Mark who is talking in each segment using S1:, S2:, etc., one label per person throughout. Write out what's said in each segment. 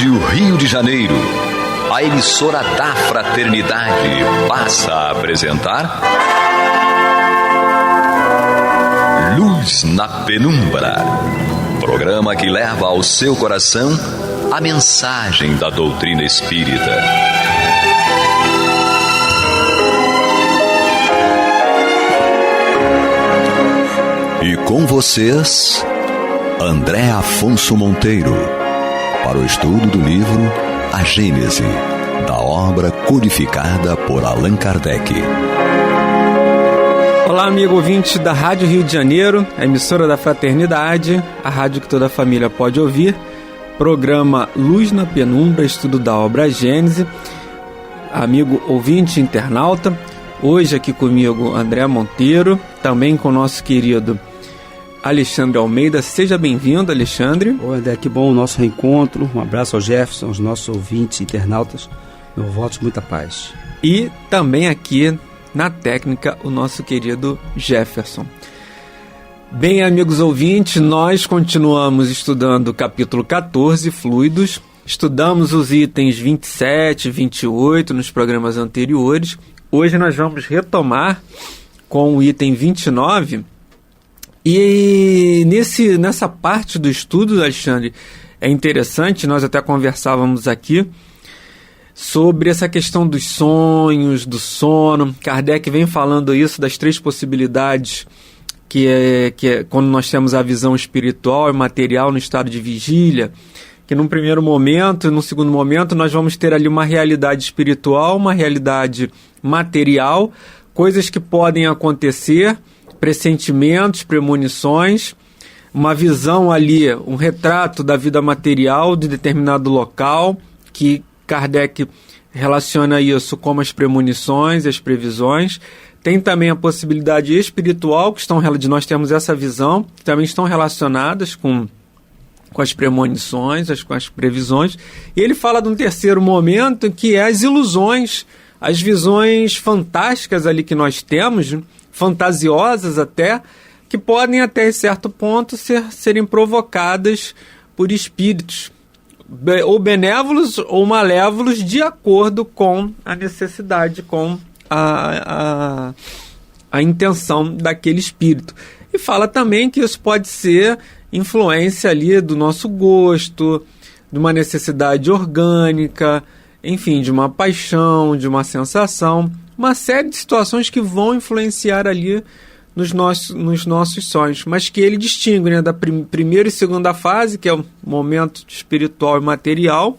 S1: Rádio Rio de Janeiro, a emissora da Fraternidade, passa a apresentar Luz na Penumbra, programa que leva ao seu coração a mensagem da doutrina espírita. E com vocês, André Afonso Monteiro, para o estudo do livro A Gênese, da obra codificada por Allan Kardec.
S2: Olá, amigo ouvinte da Rádio Rio de Janeiro, a emissora da Fraternidade, a rádio que toda a família pode ouvir, programa Luz na Penumbra, estudo da obra A Gênese. Amigo ouvinte internauta, hoje aqui comigo André Monteiro, também com o nosso querido Alexandre Almeida. Seja bem-vindo, Alexandre.
S3: Oi, André, que bom o nosso reencontro. Um abraço ao Jefferson, aos nossos ouvintes internautas. Meu voto de muita paz.
S2: E também aqui na técnica, o nosso querido Jefferson. Bem, amigos ouvintes, nós continuamos estudando o capítulo 14, Fluidos. Estudamos os itens 27 e 28 nos programas anteriores. Hoje nós vamos retomar com o item 29. E nessa parte do estudo, Alexandre, é interessante, nós até conversávamos aqui sobre essa questão dos sonhos, do sono. Kardec vem falando isso das três possibilidades, que é quando nós temos a visão espiritual e material no estado de vigília, que num primeiro momento e num segundo momento nós vamos ter ali uma realidade espiritual, uma realidade material, coisas que podem acontecer, pressentimentos, premonições, uma visão ali, um retrato da vida material de determinado local, que Kardec relaciona isso com as premonições, as previsões. Tem também a possibilidade espiritual, de nós termos essa visão, que também estão relacionadas com as premonições, com as previsões. E ele fala de um terceiro momento, que é as ilusões, as visões fantásticas ali que nós temos, fantasiosas até, que podem até certo ponto serem provocadas por espíritos, ou benévolos ou malévolos, de acordo com a necessidade, com a intenção daquele espírito. E fala também que isso pode ser influência ali do nosso gosto, de uma necessidade orgânica, enfim, de uma paixão, de uma sensação, uma série de situações que vão influenciar ali nos nossos sonhos, mas que ele distingue, né, da primeira e segunda fase, que é o momento espiritual e material,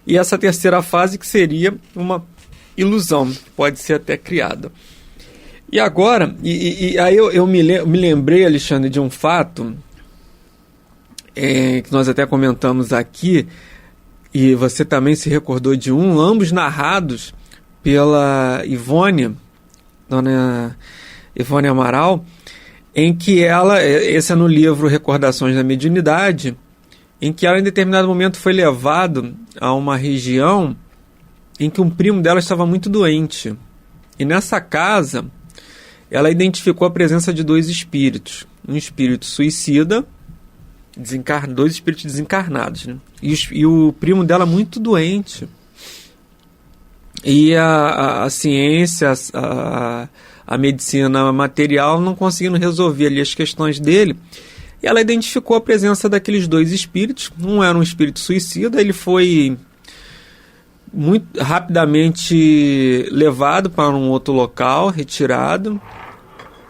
S2: e essa terceira fase, que seria uma ilusão, que pode ser até criada. E agora, aí eu me lembrei, Alexandre, de um fato que nós até comentamos aqui, e você também se recordou de ambos narrados pela Ivone, dona Ivone Amaral, em que ela, esse é no livro Recordações da Mediunidade, em que ela em determinado momento foi levado a uma região em que um primo dela estava muito doente. E nessa casa, ela identificou a presença de dois espíritos. Um espírito suicida, dois espíritos desencarnados, né? E o primo dela muito doente. E a ciência, a medicina material não conseguindo resolver ali as questões dele. E ela identificou a presença daqueles dois espíritos. Um era um espírito suicida, ele foi muito rapidamente levado para um outro local, retirado.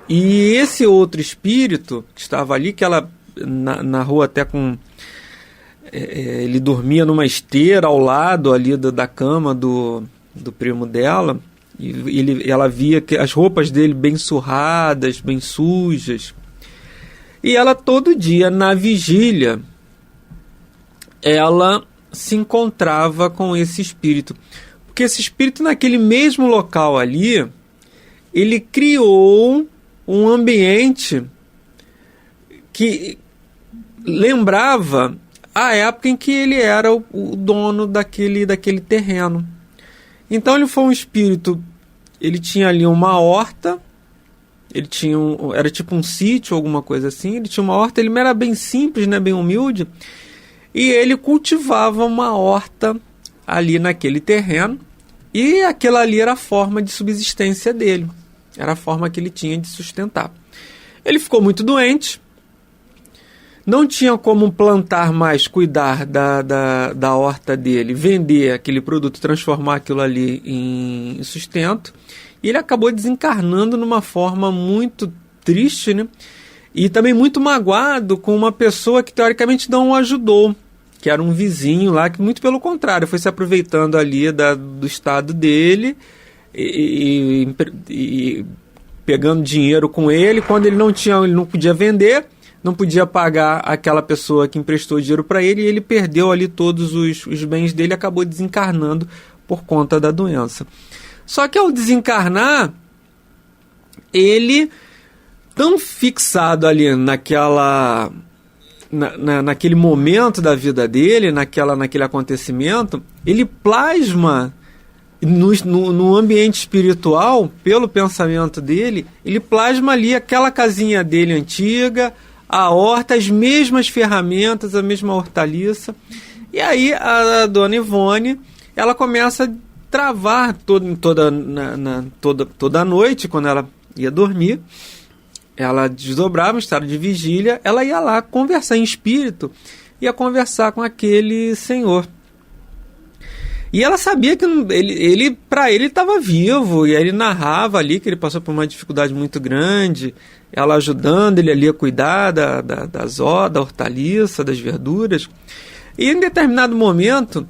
S2: E esse outro espírito que estava ali, que ela na rua até com... ele dormia numa esteira ao lado ali da cama do primo dela, e ela via que as roupas dele bem surradas, bem sujas, e ela todo dia na vigília ela se encontrava com esse espírito, porque esse espírito naquele mesmo local ali, ele criou um ambiente que lembrava a época em que ele era o dono daquele terreno. Então ele foi um espírito, ele tinha ali uma horta, ele tinha era tipo um sítio, alguma coisa assim, ele tinha uma horta, ele era bem simples, né, bem humilde, e ele cultivava uma horta ali naquele terreno, e aquela ali era a forma de subsistência dele, era a forma que ele tinha de sustentar. Ele ficou muito doente, não tinha como plantar mais, cuidar da horta dele, vender aquele produto, transformar aquilo ali em sustento, e ele acabou desencarnando numa forma muito triste, né? E também muito magoado com uma pessoa que teoricamente não o ajudou, que era um vizinho lá, que muito pelo contrário, foi se aproveitando ali do estado dele e pegando dinheiro com ele. Quando ele não podia vender, não podia pagar aquela pessoa que emprestou dinheiro para ele, e ele perdeu ali todos os bens dele e acabou desencarnando por conta da doença. Só que ao desencarnar, ele, tão fixado ali naquele momento da vida dele, naquele acontecimento, ele plasma no ambiente espiritual, pelo pensamento dele, ele plasma ali aquela casinha dele antiga, a horta, as mesmas ferramentas, a mesma hortaliça. E aí a dona Ivone, ela começa a travar toda a noite, quando ela ia dormir, ela desdobrava, em estado de vigília, ela ia lá conversar em espírito, ia conversar com aquele senhor. E ela sabia que para ele estava vivo, e aí ele narrava ali que ele passou por uma dificuldade muito grande, ela ajudando ele ali a cuidar da hortaliça, das verduras. E em determinado momento,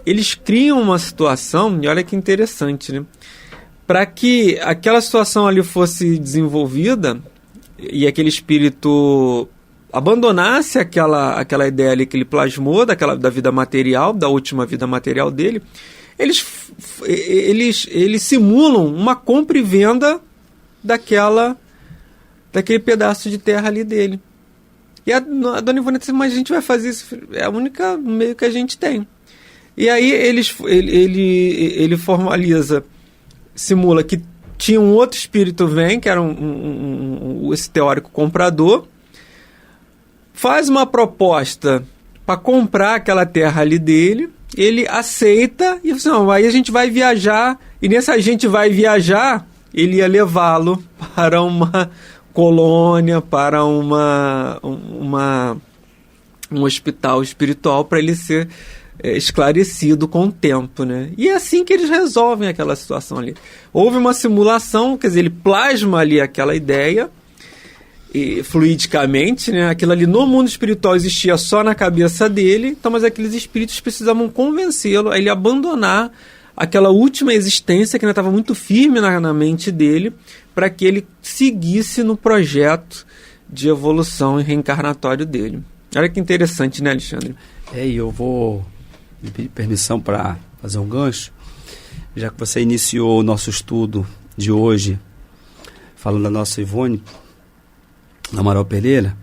S2: eles criam uma situação, e olha que interessante, né? Para que aquela situação ali fosse desenvolvida e aquele espírito abandonasse aquela ideia ali que ele plasmou da vida material, da última vida material dele, eles simulam uma compra e venda daquele pedaço de terra ali dele. E a dona Ivone disse: mas a gente vai fazer isso, é o único meio que a gente tem. E aí ele formaliza, simula que tinha um outro espírito que era esse teórico comprador, faz uma proposta para comprar aquela terra ali dele, ele aceita e assim, não, aí a gente vai viajar, e nessa gente vai viajar, ele ia levá-lo para uma colônia, para um hospital espiritual, para ele ser esclarecido com o tempo, né? E é assim que eles resolvem aquela situação ali. Houve uma simulação, quer dizer, ele plasma ali aquela ideia fluidicamente, né? Aquilo ali no mundo espiritual existia só na cabeça dele, então, mas aqueles espíritos precisavam convencê-lo a ele abandonar aquela última existência que ainda estava muito firme na mente dele, para que ele seguisse no projeto de evolução e reencarnatório dele. Olha que interessante, né, Alexandre?
S3: E eu vou me pedir permissão para fazer um gancho, já que você iniciou o nosso estudo de hoje falando da nossa Ivone Amaral Pereira,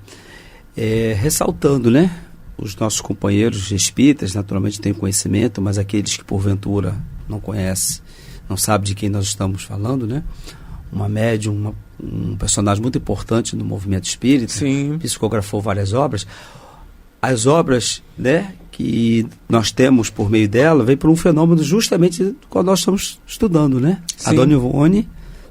S3: ressaltando, né, os nossos companheiros espíritas naturalmente têm conhecimento, mas aqueles que porventura não conhecem, não sabem de quem nós estamos falando, né? Uma médium, um personagem muito importante no movimento espírita.
S2: Sim.
S3: Psicografou várias obras. As obras, né, que nós temos por meio dela vem por um fenômeno justamente do qual nós estamos estudando, né? Sim. A dona Ivone,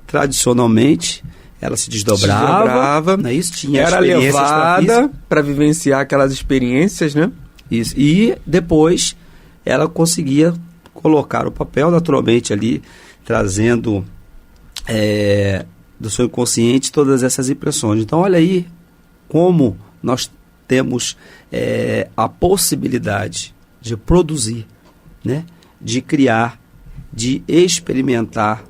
S3: tradicionalmente, ela se desdobrava, não é isso? Tinha
S2: era levada para vivenciar aquelas experiências, né?
S3: Isso. E depois ela conseguia colocar o papel naturalmente ali, trazendo do seu inconsciente todas essas impressões. Então, olha aí como nós temos a possibilidade de produzir, né? De criar, de experimentar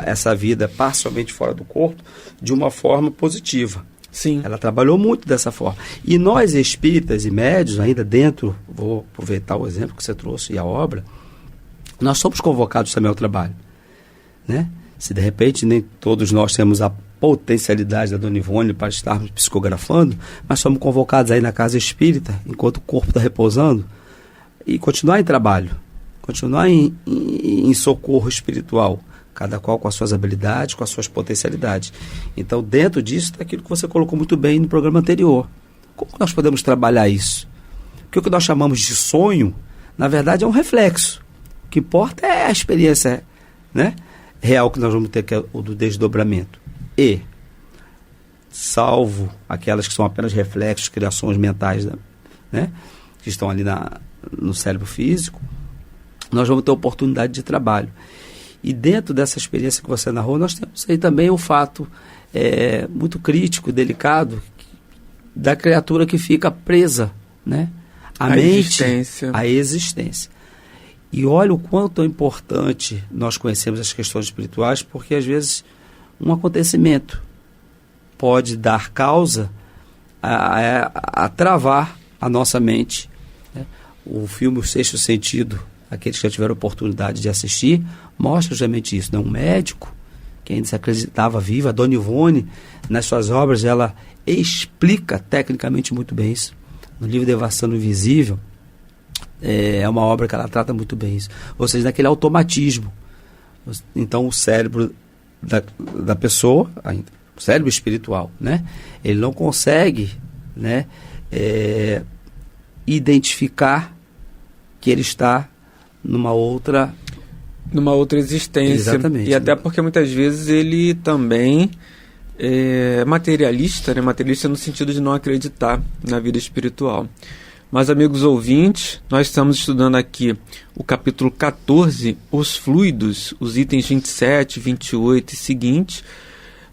S3: essa vida parcialmente fora do corpo de uma forma positiva.
S2: Sim.
S3: Ela trabalhou muito dessa forma. E nós espíritas e médios, ainda dentro, vou aproveitar o exemplo que você trouxe e a obra, nós somos convocados também ao trabalho, né? Se de repente nem todos nós temos a potencialidade da dona Ivone para estarmos psicografando, mas somos convocados aí na casa espírita, enquanto o corpo está repousando, e continuar em trabalho, continuar em socorro espiritual, cada qual com as suas habilidades, com as suas potencialidades. Então, dentro disso está aquilo que você colocou muito bem no programa anterior. Como nós podemos trabalhar isso? Porque o que nós chamamos de sonho, na verdade, é um reflexo. O que importa é a experiência, né, real que nós vamos ter, que é o do desdobramento. E, salvo aquelas que são apenas reflexos, criações mentais, né, que estão ali no cérebro físico, nós vamos ter oportunidade de trabalho. E dentro dessa experiência que você narrou, nós temos aí também o fato muito crítico, delicado, da criatura que fica presa, né, à mente, à existência. E olha o quanto é importante nós conhecermos as questões espirituais, porque às vezes um acontecimento pode dar causa a travar a nossa mente, né? O filme O Sexto Sentido, aqueles que já tiveram oportunidade de assistir, mostra justamente isso, né? Um médico que ainda se acreditava vivo, a Dona Ivone, nas suas obras, ela explica tecnicamente muito bem isso. No livro Devastação Invisível, é uma obra que ela trata muito bem isso. Ou seja, naquele automatismo. Então, o cérebro da pessoa, o cérebro espiritual, né, ele não consegue, né, identificar que ele está numa outra
S2: existência.
S3: Exatamente.
S2: E até porque muitas vezes ele também é materialista, né? Materialista no sentido de não acreditar na vida espiritual. Mas, amigos ouvintes, nós estamos estudando aqui o capítulo 14, os fluidos, os itens 27, 28 e seguintes,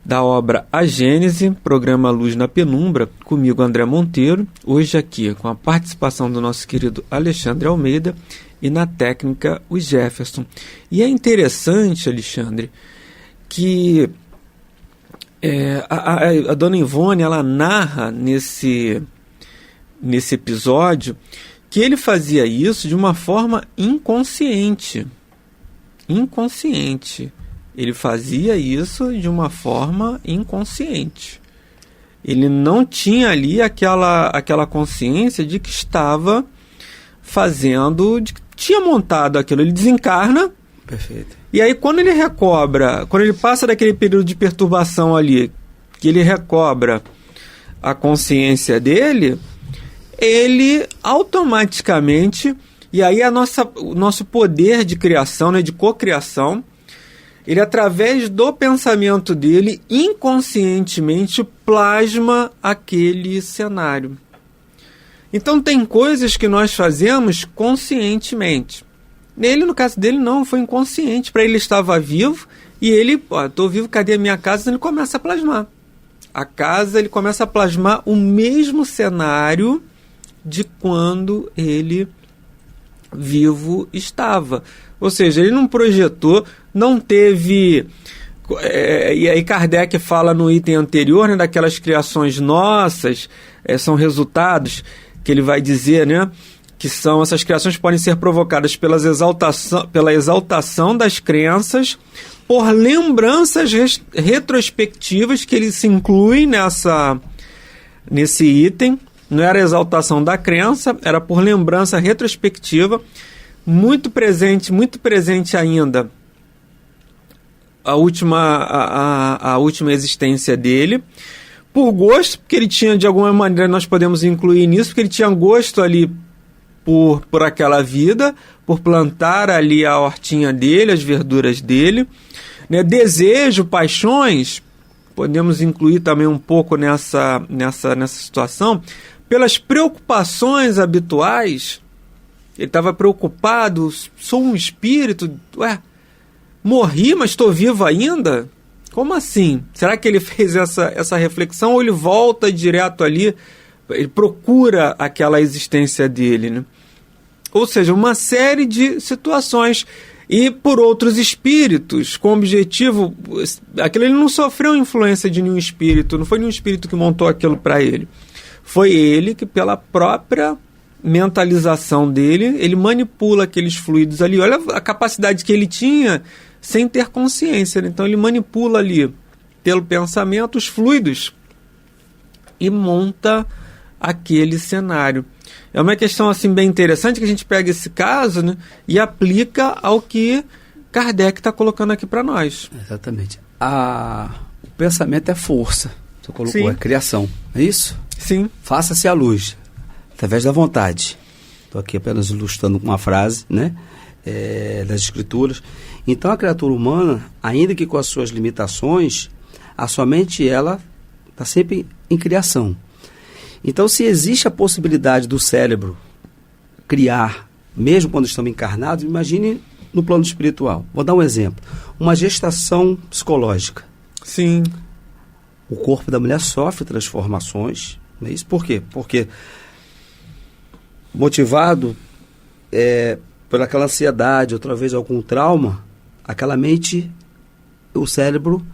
S2: da obra A Gênese, programa Luz na Penumbra, comigo, André Monteiro, hoje aqui com a participação do nosso querido Alexandre Almeida e na técnica o Jefferson. E é interessante, Alexandre, que a Dona Ivone, ela narra nesse episódio que ele fazia isso de uma forma inconsciente. Ele fazia isso de uma forma inconsciente. Ele não tinha ali aquela consciência de que estava fazendo, de que tinha montado aquilo. Ele desencarna.
S3: Perfeito.
S2: E aí quando ele recobra, quando ele passa daquele período de perturbação ali, que ele recobra a consciência dele, ele automaticamente, e aí o nosso poder de criação, né, de cocriação, ele, através do pensamento dele, inconscientemente plasma aquele cenário. Então tem coisas que nós fazemos conscientemente. Nele, no caso dele, não, foi inconsciente. Para ele, estava vivo e ele, estou vivo, cadê a minha casa? Então ele começa a plasmar. A casa, ele começa a plasmar o mesmo cenário de quando ele vivo estava. Ou seja, ele não projetou, não teve... e aí Kardec fala no item anterior, né, daquelas criações nossas, são resultados que ele vai dizer, né, que são, essas criações podem ser provocadas pela exaltação das crenças, por lembranças retrospectivas, que ele se inclui nesse item. Não era a exaltação da crença, era por lembrança retrospectiva, muito presente ainda a última existência dele, por gosto, porque ele tinha, de alguma maneira, nós podemos incluir nisso, porque ele tinha gosto ali por aquela vida, por plantar ali a hortinha dele, as verduras dele, né? Desejo, paixões, podemos incluir também um pouco nessa situação, pelas preocupações habituais. Ele estava preocupado, sou um espírito, morri, mas estou vivo ainda? Como assim? Será que ele fez essa reflexão ou ele volta direto ali, ele procura aquela existência dele, né? Ou seja, uma série de situações. E por outros espíritos, com o objetivo... Aquilo, ele não sofreu influência de nenhum espírito, não foi nenhum espírito que montou aquilo para ele. Foi ele que, pela própria mentalização dele, ele manipula aqueles fluidos ali. Olha a capacidade que ele tinha sem ter consciência, né? Então ele manipula ali, pelo pensamento, os fluidos e monta aquele cenário. É uma questão assim bem interessante, que a gente pega esse caso, né, e aplica ao que Kardec está colocando aqui para nós.
S3: Exatamente. O pensamento é força. Você colocou,
S2: Sim.
S3: É criação. É isso?
S2: Sim.
S3: Faça-se a luz, através da vontade. Estou aqui apenas ilustrando com uma frase, né? Das escrituras. Então a criatura humana, ainda que com as suas limitações, a sua mente ela está sempre em criação. Então, se existe a possibilidade do cérebro criar, mesmo quando estamos encarnados, imagine no plano espiritual. Vou dar um exemplo. Uma gestação psicológica.
S2: Sim.
S3: O corpo da mulher sofre transformações. Não é isso? Por quê? Porque motivado por aquela ansiedade, outra vez algum trauma, aquela mente, o cérebro,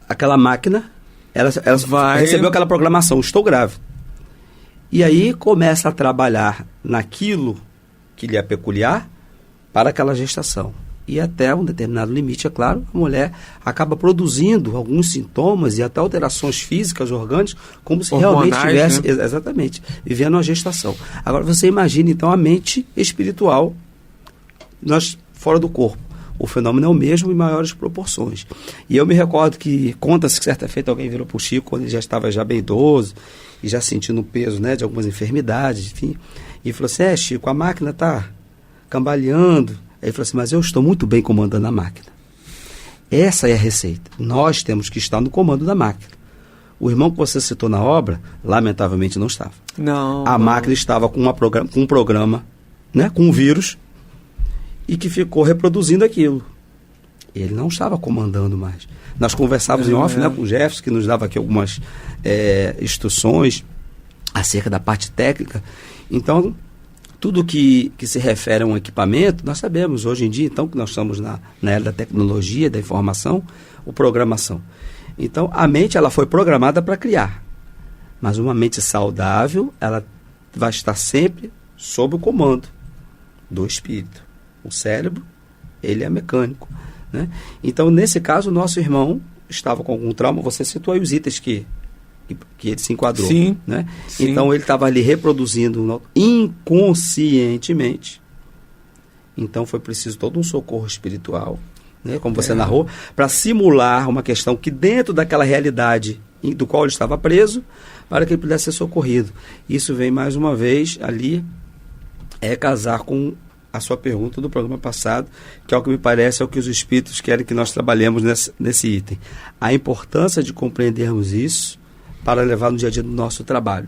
S3: aquela máquina, ela recebeu aquela programação, estou grávida. E aí começa a trabalhar naquilo que lhe é peculiar para aquela gestação. E até um determinado limite, é claro, a mulher acaba produzindo alguns sintomas e até alterações físicas, orgânicas, como se realmente estivesse, né? Exatamente, vivendo uma gestação. Agora você imagina então a mente espiritual fora do corpo. O fenômeno é o mesmo em maiores proporções. E eu me recordo que conta-se que certa feita alguém virou para o Chico quando ele já estava bem idoso e já sentindo o peso, né, de algumas enfermidades, enfim, e falou assim: Chico, a máquina está cambaleando. Aí ele falou assim: mas eu estou muito bem comandando a máquina. Essa é a receita. Nós temos que estar no comando da máquina. O irmão que você citou na obra, lamentavelmente não estava. A máquina estava com um programa, né, com um vírus, e que ficou reproduzindo aquilo. Ele não estava comandando mais. Nós conversávamos em off, né, com o Jefferson, que nos dava aqui algumas instruções acerca da parte técnica. Então, tudo que se refere a um equipamento, nós sabemos hoje em dia, então, que nós estamos na era da tecnologia, da informação, ou programação. Então, a mente ela foi programada para criar. Mas uma mente saudável, ela vai estar sempre sob o comando do espírito. O cérebro, ele é mecânico, né? Então, nesse caso, o nosso irmão estava com algum trauma. Você citou aí os itens que ele se enquadrou.
S2: Sim,
S3: né?
S2: Sim.
S3: Então, ele estava ali reproduzindo inconscientemente. Então, foi preciso todo um socorro espiritual, né? Como você narrou, para simular uma questão que dentro daquela realidade do qual ele estava preso, para que ele pudesse ser socorrido. Isso vem, mais uma vez, ali, casar com a sua pergunta do programa passado, que é o que me parece, é o que os espíritos querem que nós trabalhemos nesse item. A importância de compreendermos isso para levar no dia a dia do nosso trabalho.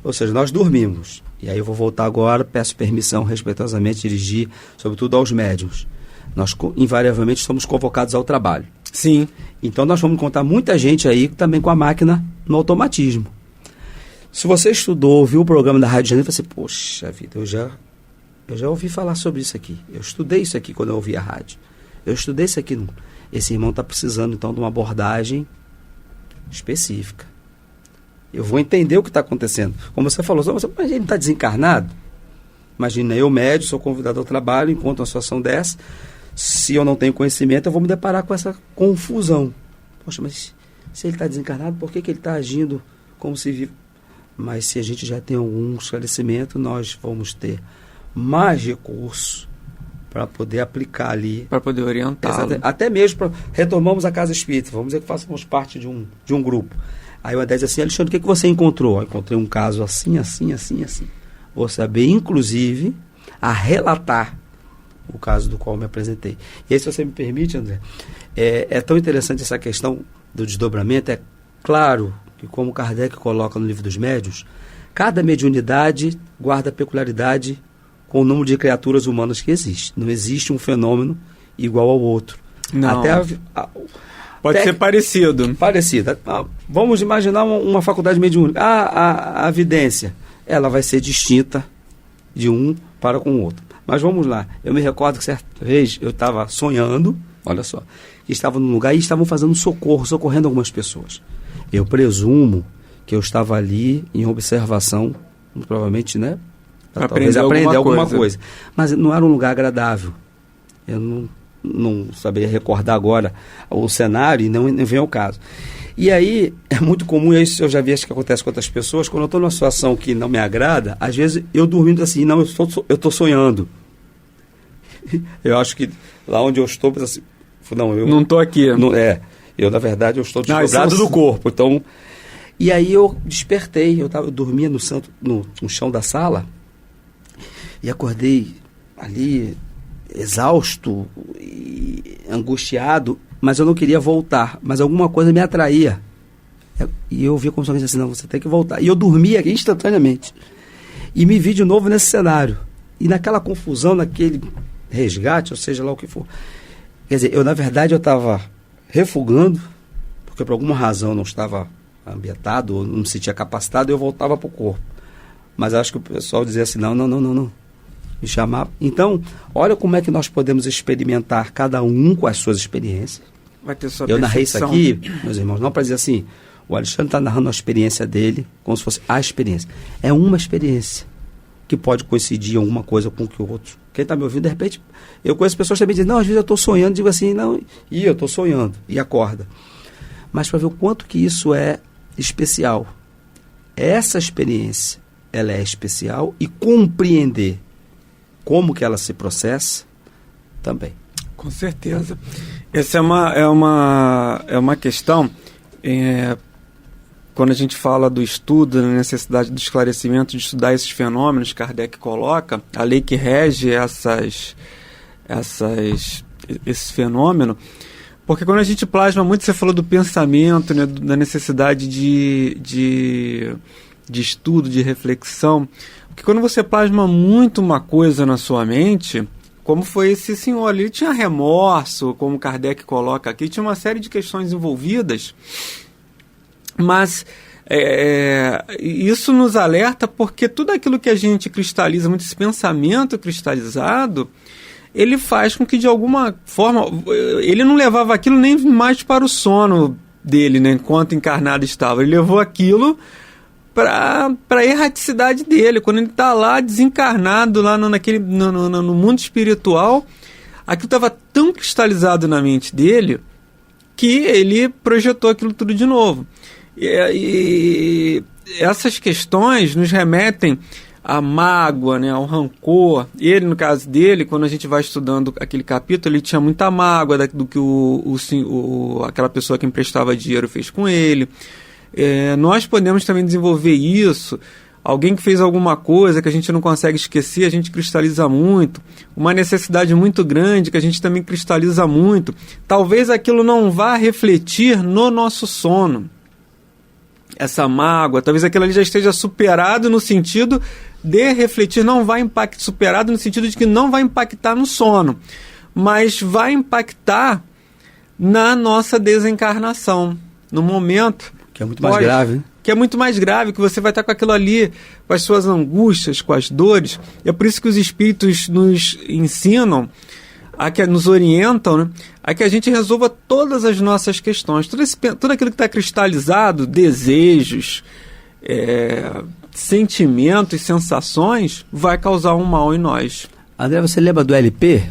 S3: Ou seja, nós dormimos. E aí eu vou voltar agora, peço permissão respeitosamente dirigir, sobretudo aos médiuns. Nós invariavelmente somos convocados ao trabalho.
S2: Sim.
S3: Então nós vamos encontrar muita gente aí também com a máquina no automatismo. Se você estudou, ouviu o programa da Rádio Janeiro, você, poxa vida, eu já ouvi falar sobre isso aqui. Eu estudei isso aqui quando eu ouvi a rádio. Eu estudei isso aqui. Esse irmão está precisando, então, de uma abordagem específica. Eu vou entender o que está acontecendo. Como você falou, mas ele está desencarnado? Imagina, eu médico, sou convidado ao trabalho, encontro uma situação dessa. Se eu não tenho conhecimento, eu vou me deparar com essa confusão. Poxa, mas se ele está desencarnado, por que ele está agindo como se vive? Mas se a gente já tem algum esclarecimento, nós vamos ter mais recursos para poder aplicar ali.
S2: Para poder orientar.
S3: Até mesmo, retomamos a Casa Espírita, vamos dizer que façamos parte de um grupo. Aí o Adé diz assim: Alexandre, o que você encontrou? Eu encontrei um caso assim, assim, assim, assim. Vou saber, inclusive, a relatar o caso do qual me apresentei. E aí, se você me permite, André, é tão interessante essa questão do desdobramento. É claro que, como Kardec coloca no Livro dos Médiuns, cada mediunidade guarda peculiaridade com o número de criaturas humanas que existe. Não existe um fenômeno igual ao outro.
S2: Não.
S3: Até
S2: pode ser parecido.
S3: Parecida. Vamos imaginar uma faculdade mediúnica. A vidência, ela vai ser distinta de um para com o outro. Mas vamos lá. Eu me recordo que certa vez eu estava sonhando, olha só, que estava num lugar e estavam fazendo socorrendo algumas pessoas. Eu presumo que eu estava ali em observação, provavelmente, né? Para talvez aprender alguma coisa. Mas não era um lugar agradável. Eu não saberia recordar agora o cenário e não vem ao caso. E aí, é muito comum, isso eu já vi, acho que acontece com outras pessoas, quando eu estou numa situação que não me agrada, às vezes eu dormindo assim, não, eu estou sonhando. Eu acho que lá onde eu estou, assim, não estou aqui. Eu, na verdade, eu estou desdobrado do corpo. Então, e aí eu despertei, eu dormia no chão da sala, E acordei ali exausto e angustiado, mas eu não queria voltar, mas alguma coisa me atraía. E eu vi como se alguém disse assim, não, você tem que voltar. E eu dormia instantaneamente. E me vi de novo nesse cenário. E naquela confusão, naquele resgate, ou seja lá o que for. Quer dizer, na verdade, eu estava refugando, porque por alguma razão eu não estava ambientado, ou não me sentia capacitado, e eu voltava para o corpo. Mas acho que o pessoal dizia assim, não. Me chamava. Então, olha como é que nós podemos experimentar cada um com as suas experiências.
S2: Vai ter sua
S3: Eu narrei isso
S2: percepção.
S3: aqui, meus irmãos, não para dizer assim, o Alexandre está narrando a experiência dele, como se fosse a experiência. É uma experiência que pode coincidir em alguma coisa com o que o outro. Quem está me ouvindo, de repente, eu conheço pessoas que também dizem, não, às vezes eu estou sonhando, digo assim, não, eu estou sonhando, e acorda. Mas para ver o quanto que isso é especial. Essa experiência, ela é especial, e compreender como que ela se processa, também.
S2: Com certeza. Essa é uma questão, quando a gente fala do estudo, da necessidade do esclarecimento, de estudar esses fenômenos, Kardec coloca, a lei que rege esse fenômeno, porque quando a gente plasma muito, você falou do pensamento, né, da necessidade de estudo, de reflexão, porque quando você plasma muito uma coisa na sua mente, como foi esse senhor ali, ele tinha remorso, como Kardec coloca aqui, tinha uma série de questões envolvidas, mas isso nos alerta porque tudo aquilo que a gente cristaliza, muito esse pensamento cristalizado, ele faz com que de alguma forma, ele não levava aquilo nem mais para o sono dele, né, enquanto encarnado estava, ele levou aquilo para a erraticidade dele, quando ele está lá desencarnado, lá no mundo espiritual, aquilo estava tão cristalizado na mente dele que ele projetou aquilo tudo de novo. E essas questões nos remetem à mágoa, né, ao rancor. Ele, no caso dele, quando a gente vai estudando aquele capítulo, ele tinha muita mágoa do que aquela pessoa que emprestava dinheiro fez com ele. Nós podemos também desenvolver isso. Alguém que fez alguma coisa que a gente não consegue esquecer, a gente cristaliza muito. Uma necessidade muito grande que a gente também cristaliza muito. Talvez aquilo não vá refletir no nosso sono. Essa mágoa, talvez aquilo ali já esteja superado no sentido de refletir, não vai impactar, superado no sentido de que não vai impactar no sono, mas vai impactar na nossa desencarnação, no momento.
S3: Que é muito mais grave, né?
S2: Que é muito mais grave, que você vai estar com aquilo ali, com as suas angústias, com as dores. É por isso que os espíritos nos ensinam, nos orientam, né, a que a gente resolva todas as nossas questões. Tudo aquilo que está cristalizado, desejos, sentimentos, sensações, vai causar um mal em nós.
S3: André, você lembra do LP?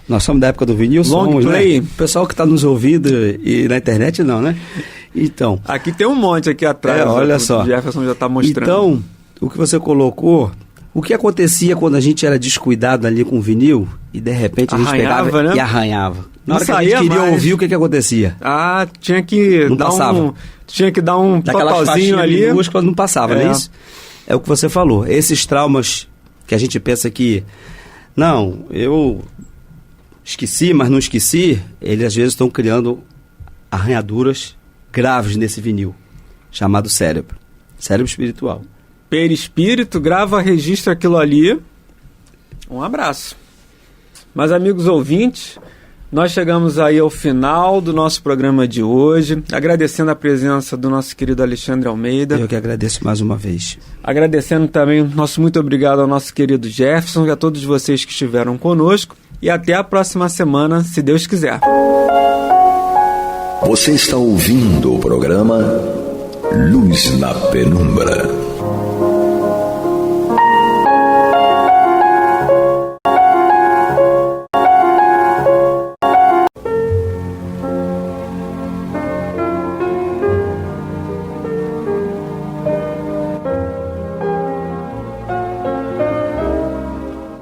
S3: Nós somos da época do vinil,
S2: Long play.
S3: Né? O pessoal que está nos ouvindo e na internet não, né? Então,
S2: aqui tem um monte aqui atrás.
S3: Olha só.
S2: O Jefferson já está mostrando.
S3: Então, o que você colocou, o que acontecia quando a gente era descuidado ali com o vinil e de repente a gente pegava, né, e arranhava. Na hora que a gente queria ouvir, o que acontecia?
S2: Tinha que
S3: não passava.
S2: Tinha que dar um totalzinho ali.
S3: Minúscula, não passava, não é isso? É o que você falou. Esses traumas que a gente pensa que, não, eu esqueci, mas não esqueci, eles às vezes estão criando arranhaduras graves nesse vinil, chamado cérebro espiritual.
S2: Perispírito, grava, registra aquilo ali. Um abraço. Mas, amigos ouvintes, nós chegamos aí ao final do nosso programa de hoje, agradecendo a presença do nosso querido Alexandre Almeida.
S3: Eu que agradeço mais uma vez.
S2: Agradecendo também, nosso muito obrigado ao nosso querido Jefferson e a todos vocês que estiveram conosco. E até a próxima semana, se Deus quiser.
S1: Você está ouvindo o programa Luz na Penumbra.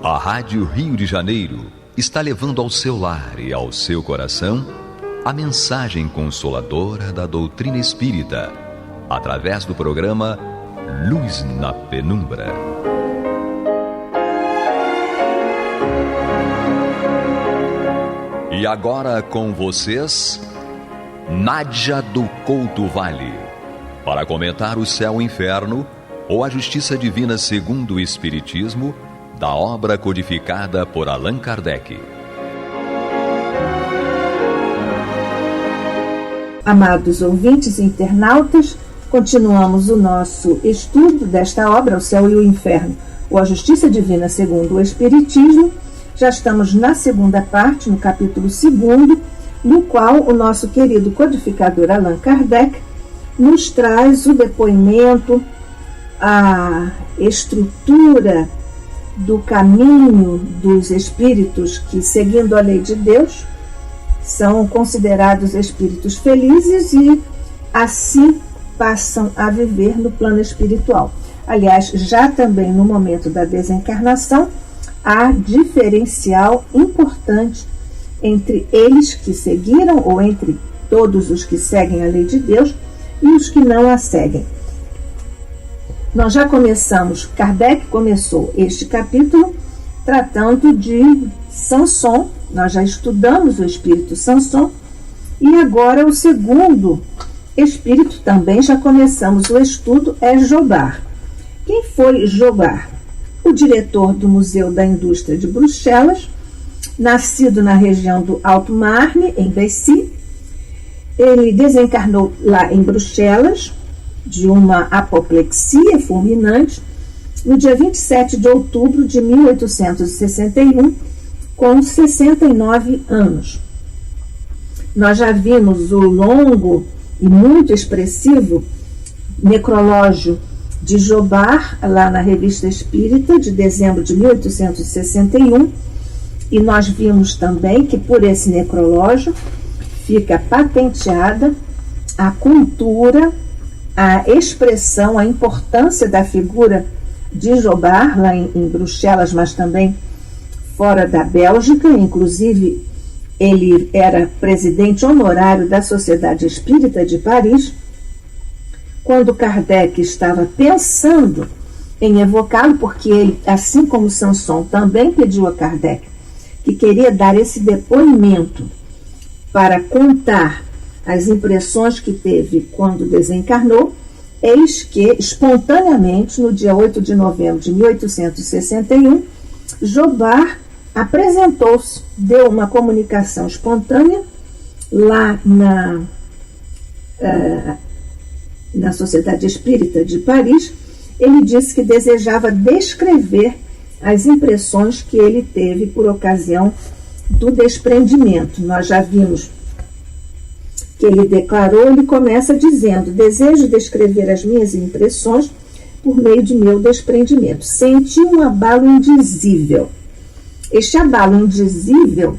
S1: A Rádio Rio de Janeiro está levando ao seu lar e ao seu coração a mensagem consoladora da doutrina espírita, através do programa Luz na Penumbra. E agora com vocês, Nádia do Couto Vale, para comentar o Céu e Inferno, ou a Justiça Divina segundo o Espiritismo, da obra codificada por Allan Kardec.
S4: Amados ouvintes e internautas, continuamos o nosso estudo desta obra, O Céu e o Inferno, ou a Justiça Divina segundo o Espiritismo. Já estamos na segunda parte, no capítulo 2, no qual o nosso querido codificador Allan Kardec nos traz o depoimento, a estrutura do caminho dos espíritos que, seguindo a lei de Deus, são considerados espíritos felizes e assim passam a viver no plano espiritual. Aliás, já também no momento da desencarnação, há diferencial importante entre eles que seguiram, ou entre todos os que seguem a lei de Deus e os que não a seguem. Nós já começamos, Kardec começou este capítulo tratando de Samson. Nós já estudamos o espírito Samson e agora o segundo espírito, também já começamos o estudo, é Jobar. Quem foi Jobar? O diretor do Museu da Indústria de Bruxelas, nascido na região do Alto Marne, em Bessy. Ele desencarnou lá em Bruxelas de uma apoplexia fulminante no dia 27 de outubro de 1861, com 69 anos. Nós já vimos o longo e muito expressivo necrológio de Jobar, lá na Revista Espírita, de dezembro de 1861, e nós vimos também que por esse necrológio fica patenteada a cultura, a expressão, a importância da figura de Jobar, lá em Bruxelas, mas também fora da Bélgica. Inclusive, ele era presidente honorário da Sociedade Espírita de Paris. Quando Kardec estava pensando em evocá-lo, porque ele, assim como Samson, também pediu a Kardec que queria dar esse depoimento para contar as impressões que teve quando desencarnou, eis que, espontaneamente, no dia 8 de novembro de 1861, Jobar apresentou-se, deu uma comunicação espontânea lá na Sociedade Espírita de Paris. Ele disse que desejava descrever as impressões que ele teve por ocasião do desprendimento. Nós já vimos que ele declarou, ele começa dizendo: desejo descrever as minhas impressões por meio de meu desprendimento. Senti um abalo indizível. Este abalo indizível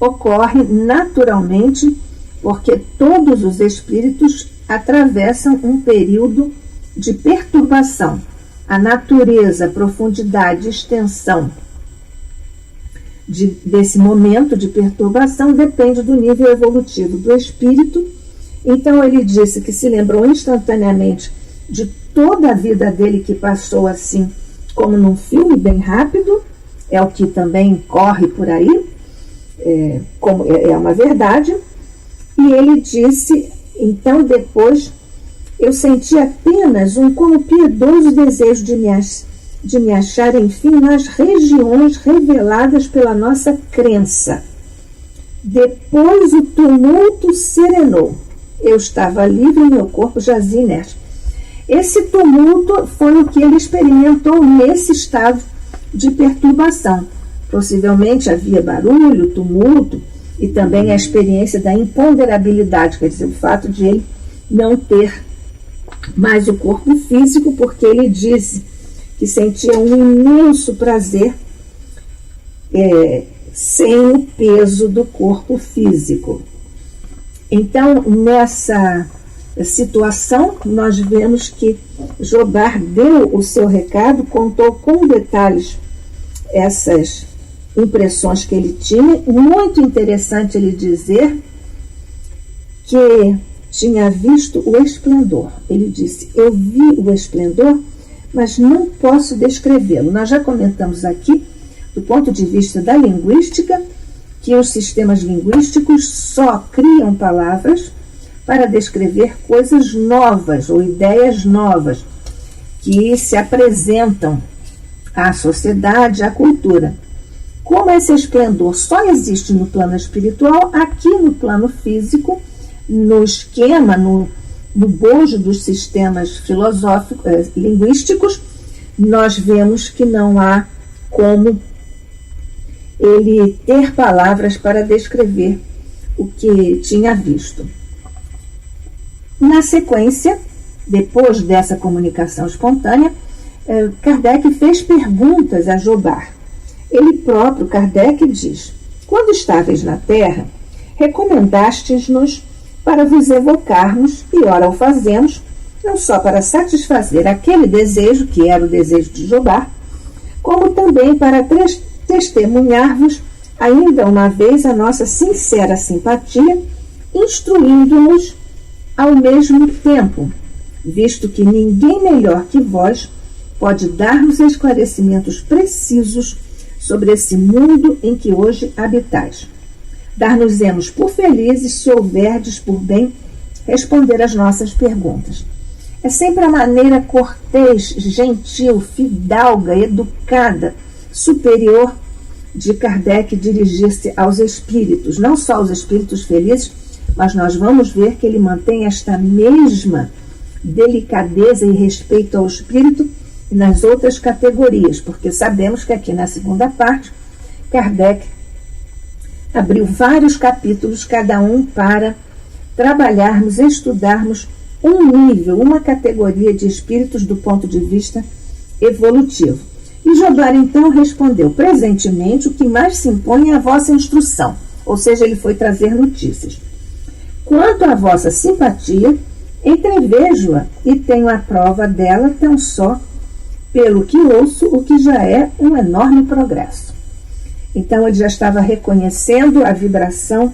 S4: ocorre naturalmente porque todos os espíritos atravessam um período de perturbação. A natureza, profundidade, extensão desse momento de perturbação depende do nível evolutivo do espírito. Então ele disse que se lembrou instantaneamente de toda a vida dele, que passou assim como num filme bem rápido, é o que também corre por aí, como é uma verdade. E ele disse, então, depois, eu senti apenas um como piedoso desejo de me achar, enfim, nas regiões reveladas pela nossa crença. Depois o tumulto serenou. Eu estava livre e meu corpo jazia inerte. Esse tumulto foi o que ele experimentou nesse estado de perturbação. Possivelmente havia barulho, tumulto, e também a experiência da imponderabilidade, quer dizer, o fato de ele não ter mais o corpo físico, porque ele disse que sentia um imenso prazer sem o peso do corpo físico. Então, nessa situação, nós vemos que Jobar deu o seu recado, contou com detalhes essas impressões que ele tinha. Muito interessante ele dizer que tinha visto o esplendor. Ele disse: eu vi o esplendor, mas não posso descrevê-lo. Nós já comentamos aqui, do ponto de vista da linguística, que os sistemas linguísticos só criam palavras para descrever coisas novas ou ideias novas que se apresentam à sociedade, à cultura. Como esse esplendor só existe no plano espiritual, aqui no plano físico, no esquema, no bojo dos sistemas filosóficos, linguísticos, nós vemos que não há como ele ter palavras para descrever o que tinha visto. Na sequência, depois dessa comunicação espontânea, Kardec fez perguntas a Jobar. Ele próprio, Kardec, diz: quando estáveis na terra, recomendastes-nos para vos evocarmos, e ora o fazemos, não só para satisfazer aquele desejo, que era o desejo de Jobar, como também para testemunhar-vos ainda uma vez a nossa sincera simpatia, instruindo-nos ao mesmo tempo, visto que ninguém melhor que vós pode dar-nos esclarecimentos precisos sobre esse mundo em que hoje habitais. Dar-nos-emos por felizes se houverdes por bem responder às nossas perguntas. É sempre a maneira cortês, gentil, fidalga, educada, superior de Kardec dirigir-se aos espíritos, não só aos espíritos felizes, mas nós vamos ver que ele mantém esta mesma delicadeza e respeito ao espírito nas outras categorias, porque sabemos que aqui na segunda parte, Kardec abriu vários capítulos, cada um para trabalharmos, estudarmos um nível, uma categoria de espíritos do ponto de vista evolutivo. E Jobar então respondeu: presentemente o que mais se impõe é a vossa instrução, ou seja, ele foi trazer notícias. Quanto à vossa simpatia, entrevejo-a e tenho a prova dela tão só pelo que ouço, o que já é um enorme progresso. Então ele já estava reconhecendo a vibração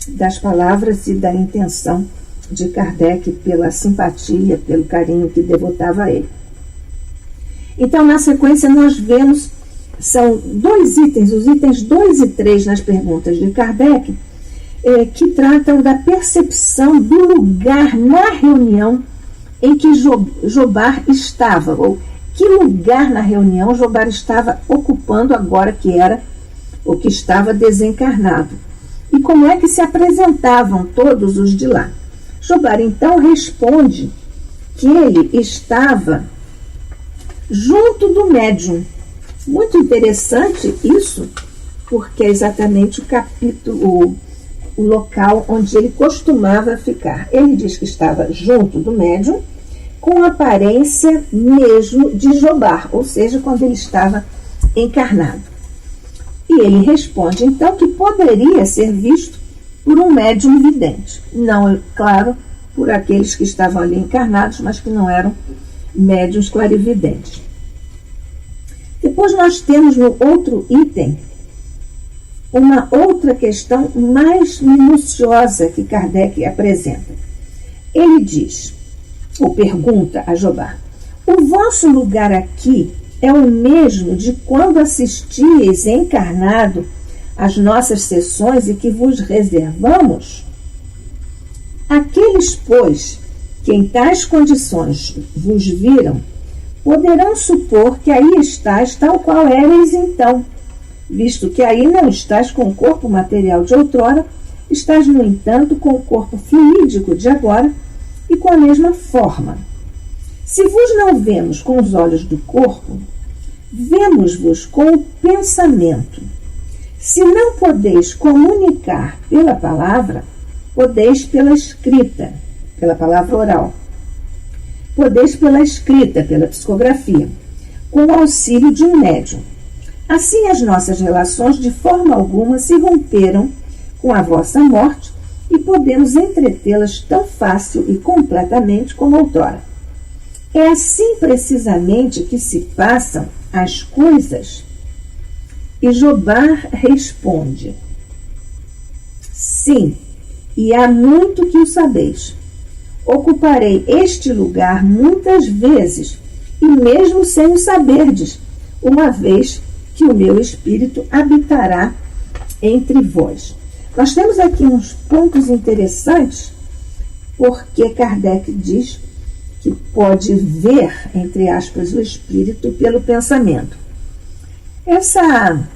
S4: das palavras e da intenção de Kardec pela simpatia, pelo carinho que devotava a ele. Então, na sequência, nós vemos, são dois itens, os itens 2 e 3 nas perguntas de Kardec, que tratam da percepção do lugar na reunião em que Jobar estava, ou que lugar na reunião Jobar estava ocupando agora que era ou que estava desencarnado. E como é que se apresentavam todos os de lá? Jobar então responde que ele estava junto do médium. Muito interessante isso, porque é exatamente o capítulo, o local onde ele costumava ficar. Ele diz que estava junto do médium, com aparência mesmo de Jobar, ou seja, quando ele estava encarnado. E ele responde, então, que poderia ser visto por um médium vidente. Não, claro, por aqueles que estavam ali encarnados, mas que não eram médiuns clarividentes. Depois nós temos no outro item uma outra questão mais minuciosa que Kardec apresenta. Ele diz, ou pergunta a Jobar: o vosso lugar aqui é o mesmo de quando assistíeis encarnado às nossas sessões e que vos reservamos? Aqueles, pois, que em tais condições vos viram, poderão supor que aí estáis tal qual éreis então, visto que aí não estás com o corpo material de outrora, estás, no entanto, com o corpo fluídico de agora e com a mesma forma. Se vos não vemos com os olhos do corpo, vemos-vos com o pensamento. Se não podeis comunicar pela palavra, podeis pela escrita, pela palavra oral. Podeis pela escrita, pela psicografia, com o auxílio de um médium. Assim as nossas relações de forma alguma se romperam com a vossa morte e podemos entretê-las tão fácil e completamente como outrora. É assim precisamente que se passam as coisas. E Jobar responde: sim, e há muito que o sabeis. Ocuparei este lugar muitas vezes, e mesmo sem o saberdes, uma vez que o meu espírito habitará entre vós. Nós temos aqui uns pontos interessantes, porque Kardec diz que pode ver, entre aspas, o espírito pelo pensamento. Essa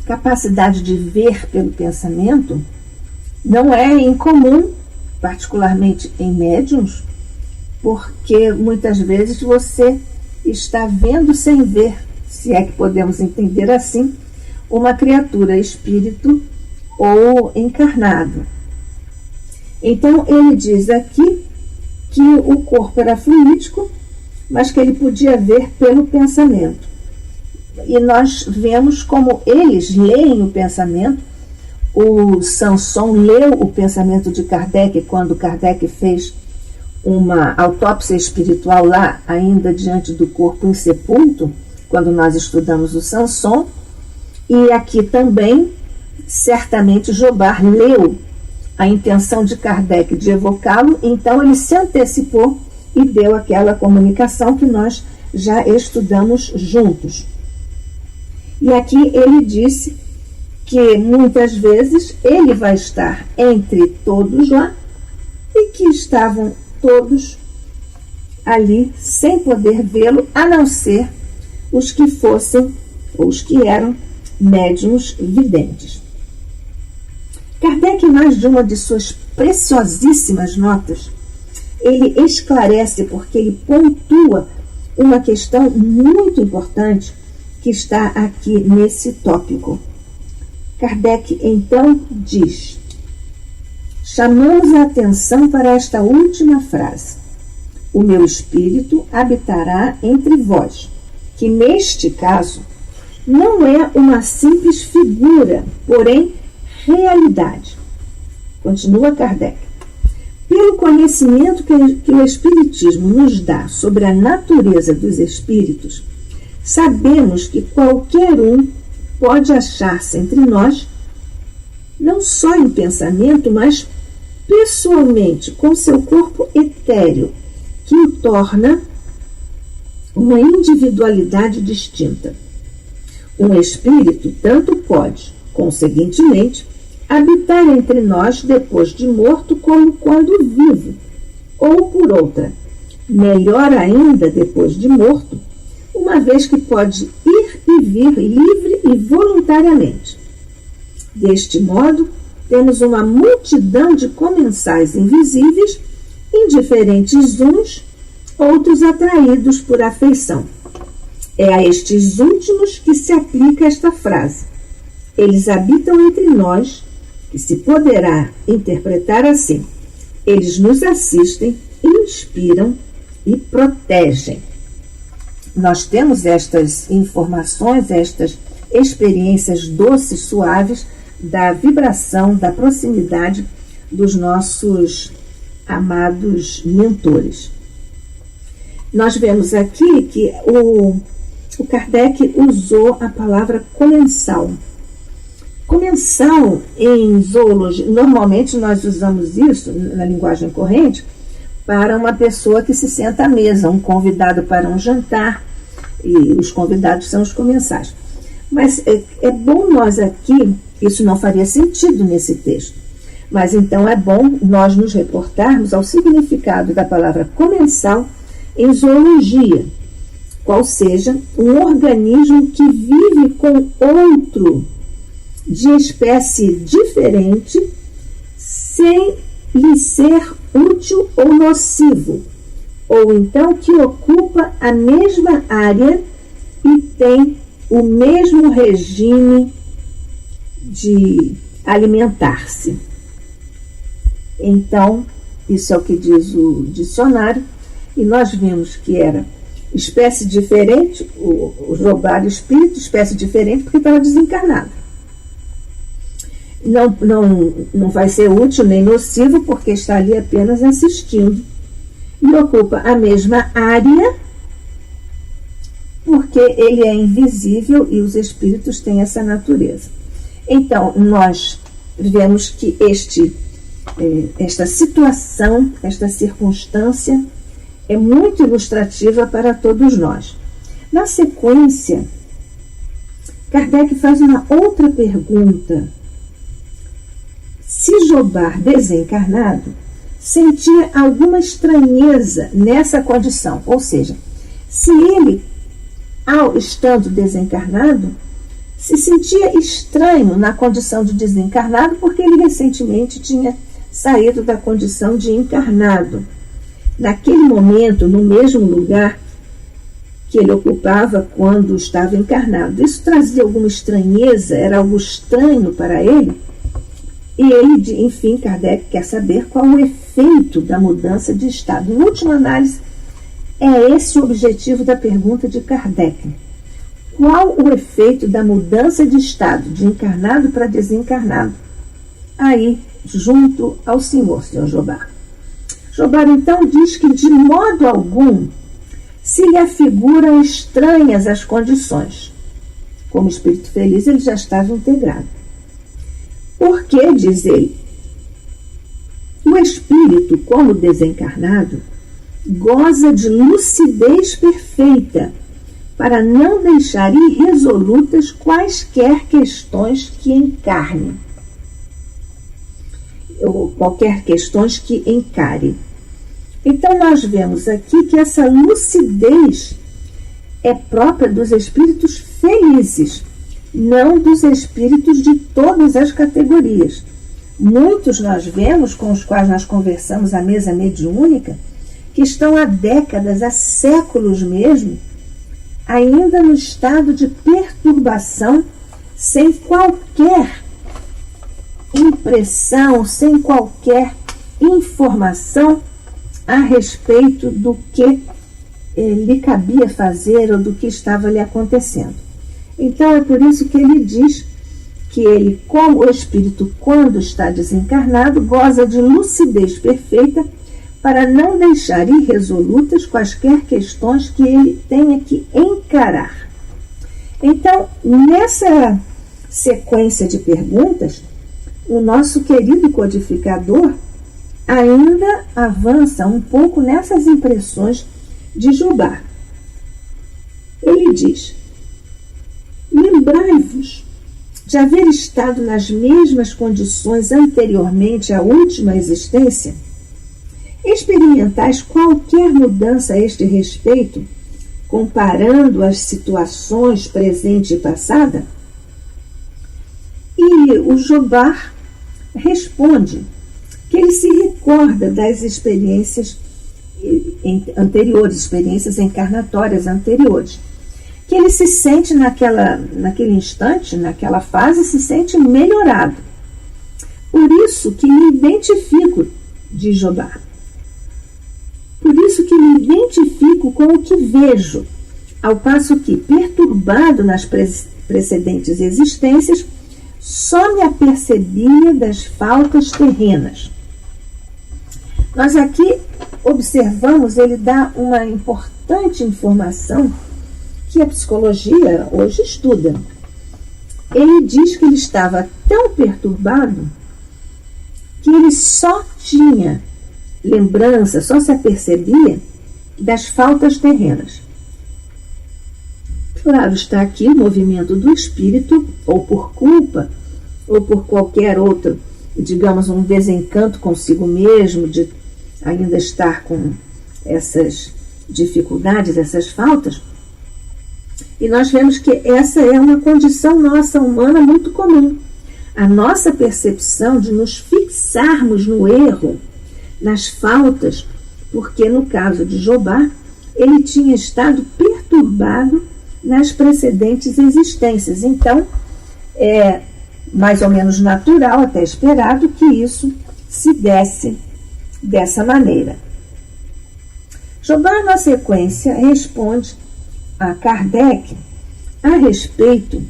S4: capacidade de ver pelo pensamento não é incomum, particularmente em médiums, porque muitas vezes você está vendo sem ver, se é que podemos entender assim, uma criatura espírito ou encarnado. Então ele diz aqui que o corpo era fluídico, mas que ele podia ver pelo pensamento. E nós vemos como eles leem o pensamento. O Sanson leu o pensamento de Kardec quando Kardec fez uma autópsia espiritual lá, ainda diante do corpo insepulto, quando nós estudamos o Sanson. E aqui também, certamente, Jobar leu a intenção de Kardec de evocá-lo, então ele se antecipou e deu aquela comunicação que nós já estudamos juntos. E aqui ele disse que muitas vezes ele vai estar entre todos lá e que estavam todos ali sem poder vê-lo, a não ser os que fossem, ou os que eram médiuns videntes. Kardec, em mais de uma de suas preciosíssimas notas, ele esclarece, porque ele pontua uma questão muito importante que está aqui nesse tópico. Kardec, então, diz: chamamos a atenção para esta última frase: o meu espírito habitará entre vós, que neste caso não é uma simples figura, porém realidade. Continua Kardec. Pelo conhecimento que o Espiritismo nos dá sobre a natureza dos espíritos, sabemos que qualquer um pode achar-se entre nós, não só em pensamento, mas pessoalmente, com seu corpo etéreo, que o torna uma individualidade distinta. Um espírito tanto pode, conseguintemente, habitar entre nós depois de morto como quando vivo, ou por outra, melhor ainda depois de morto, uma vez que pode ir e vir livre e voluntariamente. Deste modo, temos uma multidão de comensais invisíveis, indiferentes uns, outros atraídos por afeição. É a estes últimos que se aplica esta frase. Eles habitam entre nós, que se poderá interpretar assim: eles nos assistem, inspiram e protegem. Nós temos estas informações, estas experiências doces, suaves, da vibração, da proximidade dos nossos amados mentores. Nós vemos aqui que o Kardec usou a palavra comensal. Comensal em zoologia, normalmente nós usamos isso na linguagem corrente para uma pessoa que se senta à mesa, um convidado para um jantar, e os convidados são os comensais. Mas é bom nós aqui, isso não faria sentido nesse texto, mas então é bom nós nos reportarmos ao significado da palavra comensal em zoologia, qual seja um organismo que vive com outro de espécie diferente, sem lhe ser útil ou nocivo, ou então que ocupa a mesma área e tem o mesmo regime de alimentar-se. Então, isso é o que diz o dicionário, e nós vimos que era espécie diferente, o Jobar espírito, espécie diferente, porque estava desencarnado. Não vai ser útil nem nocivo, porque está ali apenas assistindo. E ocupa a mesma área, porque ele é invisível e os espíritos têm essa natureza. Então, nós vemos que esta situação, esta circunstância, é muito ilustrativa para todos nós. Na sequência, Kardec faz uma outra pergunta se Jobar desencarnado sentia alguma estranheza nessa condição, ou seja, se ele, ao estando desencarnado, se sentia estranho na condição de desencarnado porque ele recentemente tinha saído da condição de encarnado. Naquele momento, no mesmo lugar que ele ocupava quando estava encarnado. Isso trazia alguma estranheza, era algo estranho para ele. E ele, enfim, Kardec quer saber qual o efeito da mudança de estado. Em última análise, é esse o objetivo da pergunta de Kardec. Qual o efeito da mudança de estado, de encarnado para desencarnado? Aí, junto ao senhor Jobar. Jobar, então, diz que de modo algum se lhe afiguram estranhas as condições. Como espírito feliz, ele já estava integrado. Porque, diz ele, o espírito, como desencarnado, goza de lucidez perfeita para não deixar irresolutas quaisquer questões que encarne, ou qualquer questões que encare. Então, nós vemos aqui que essa lucidez é própria dos espíritos felizes, não dos espíritos de todas as categorias. Muitos nós vemos, com os quais nós conversamos à mesa mediúnica, que estão há décadas, há séculos mesmo, ainda no estado de perturbação, sem qualquer impressão, sem qualquer informação a respeito do que lhe cabia fazer ou do que estava lhe acontecendo. Então é por isso que ele diz que ele, como o espírito, quando está desencarnado, goza de lucidez perfeita para não deixar irresolutas quaisquer questões que ele tenha que encarar. Então, nessa sequência de perguntas, o nosso querido codificador ainda avança um pouco nessas impressões de Jobar. Ele diz: lembrai-vos de haver estado nas mesmas condições anteriormente à última existência? Experimentais qualquer mudança a este respeito, comparando as situações presente e passada? E o Jobar responde que ele se recorda das experiências anteriores, experiências encarnatórias anteriores, que ele se sente naquele instante, naquela fase, se sente melhorado. Por isso que me identifico, diz Jobar. Por isso que me identifico com o que vejo, ao passo que, perturbado nas precedentes existências, só me apercebia das faltas terrenas. Nós aqui observamos, ele dá uma importante informação que a psicologia hoje estuda. Ele diz que ele estava tão perturbado que ele só tinha lembrança, só se apercebia das faltas terrenas. Claro, está aqui o movimento do espírito, ou por culpa, ou por qualquer outro, digamos, um desencanto consigo mesmo, de ainda estar com essas dificuldades, essas faltas. E nós vemos que essa é uma condição nossa, humana, muito comum. A nossa percepção de nos fixarmos no erro, nas faltas, porque no caso de Jobar, ele tinha estado perturbado nas precedentes existências. Então, é mais ou menos natural, até esperado, que isso se desse dessa maneira. Jobar, na sequência, responde a Kardec a respeito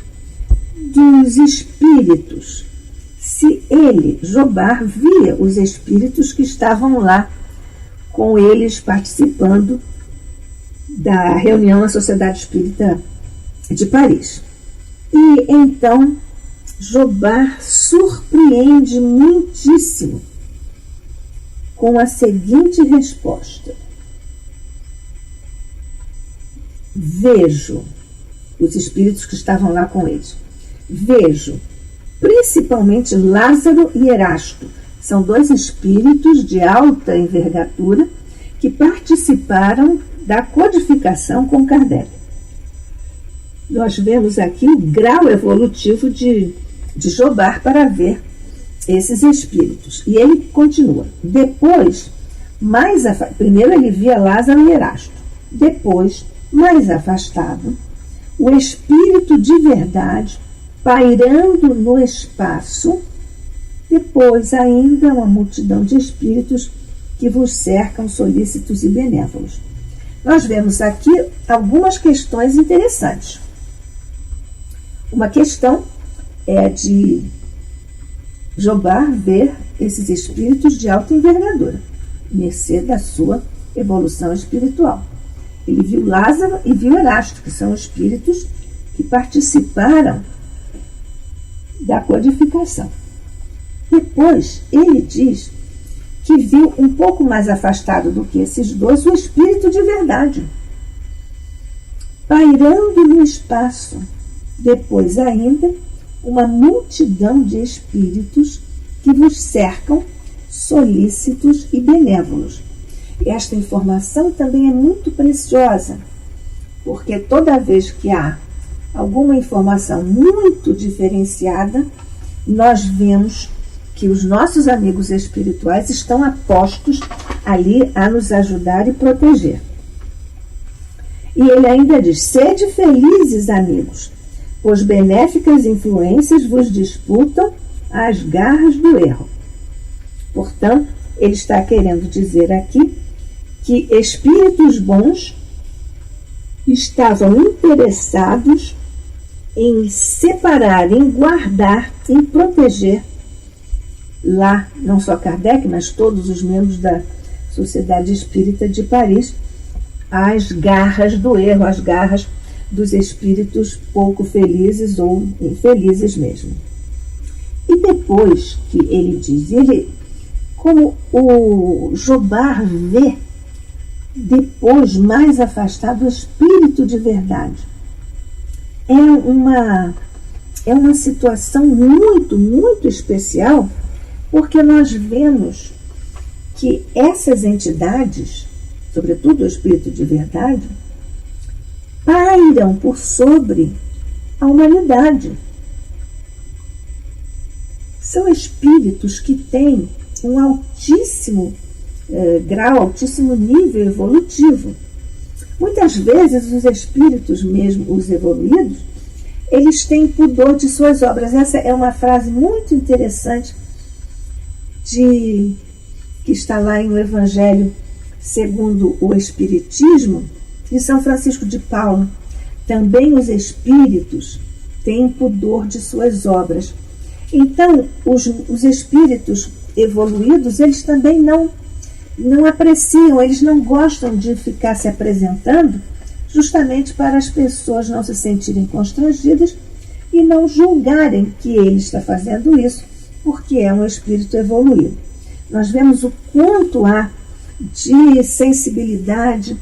S4: dos espíritos, se ele, Jobar, via os espíritos que estavam lá com eles participando da reunião na Sociedade Espírita de Paris. E então Jobar surpreende muitíssimo com a seguinte resposta: vejo, os espíritos que estavam lá com eles, vejo principalmente Lázaro e Erasto. São dois espíritos de alta envergadura que participaram da codificação com Kardec. Nós vemos aqui o grau evolutivo de Jobar para ver esses espíritos. E ele continua. Depois, primeiro ele via Lázaro e Erasto. Depois, mais afastado, o espírito de verdade pairando no espaço. Depois, ainda uma multidão de espíritos que vos cercam, solícitos e benévolos. Nós vemos aqui algumas questões interessantes. Uma questão é de Jobar ver esses espíritos de alta envergadura, mercê da sua evolução espiritual. Ele viu Lázaro e viu Erasto, que são espíritos que participaram da codificação. Depois, ele diz que viu um pouco mais afastado do que esses dois o espírito de verdade, pairando no espaço. Depois ainda, uma multidão de espíritos que vos cercam, solícitos e benévolos. Esta informação também é muito preciosa, porque toda vez que há alguma informação muito diferenciada, nós vemos que os nossos amigos espirituais estão apostos ali a nos ajudar e proteger. E ele ainda diz: sede felizes, amigos, pois benéficas influências vos disputam as garras do erro. Portanto, ele está querendo dizer aqui que espíritos bons estavam interessados em separar, em guardar, em proteger lá, não só Kardec, mas todos os membros da Sociedade Espírita de Paris, as garras do erro, as garras dos espíritos pouco felizes ou infelizes mesmo. E depois que ele diz, como o Jobar vê depois mais afastado o espírito de verdade, é uma situação muito, muito especial, porque nós vemos que essas entidades, sobretudo o espírito de verdade, pairam por sobre a humanidade. São espíritos que têm um altíssimo grau, altíssimo nível evolutivo. Muitas vezes os espíritos mesmo, os evoluídos, eles têm pudor de suas obras. Essa é uma frase muito interessante que está lá no Evangelho segundo o Espiritismo, de São Francisco de Paula. Também os espíritos têm pudor de suas obras. Então, os espíritos evoluídos, eles também não apreciam, eles não gostam de ficar se apresentando, justamente para as pessoas não se sentirem constrangidas e não julgarem que ele está fazendo isso, porque é um espírito evoluído. Nós vemos o quanto há de sensibilidade,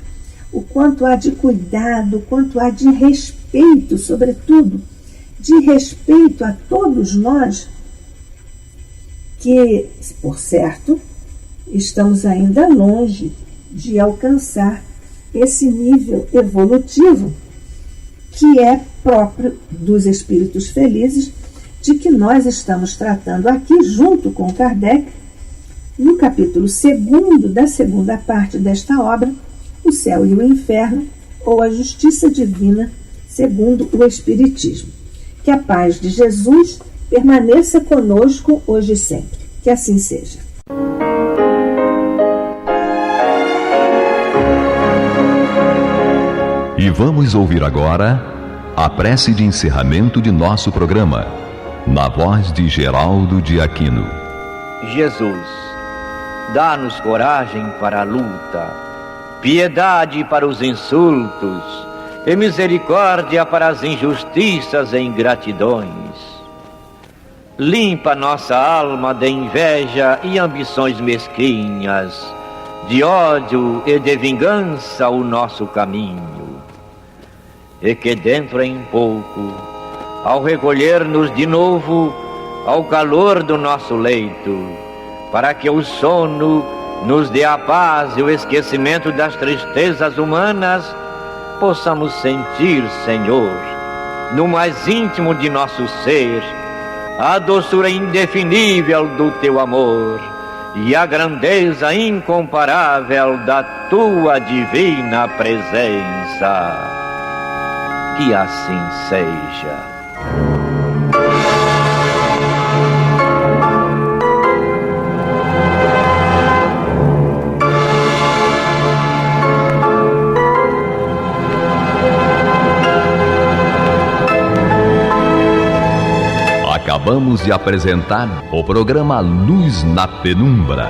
S4: o quanto há de cuidado, o quanto há de respeito, sobretudo, de respeito a todos nós, que, por certo, estamos ainda longe de alcançar esse nível evolutivo que é próprio dos espíritos felizes, de que nós estamos tratando aqui junto com Kardec, no capítulo 2º da segunda parte desta obra, O Céu e o Inferno, ou a Justiça Divina segundo o Espiritismo. Que a paz de Jesus permaneça conosco hoje e sempre. Que assim seja.
S1: E vamos ouvir agora a prece de encerramento de nosso programa, na voz de Geraldo de Aquino.
S5: Jesus, dá-nos coragem para a luta, piedade para os insultos e misericórdia para as injustiças e ingratidões. Limpa nossa alma de inveja e ambições mesquinhas, de ódio e de vingança o nosso caminho. E que dentro em pouco, ao recolher-nos de novo, ao calor do nosso leito, para que o sono nos dê a paz e o esquecimento das tristezas humanas, possamos sentir, Senhor, no mais íntimo de nosso ser, a doçura indefinível do Teu amor e a grandeza incomparável da Tua divina presença. Que assim seja.
S1: Acabamos de apresentar o programa Luz na Penumbra,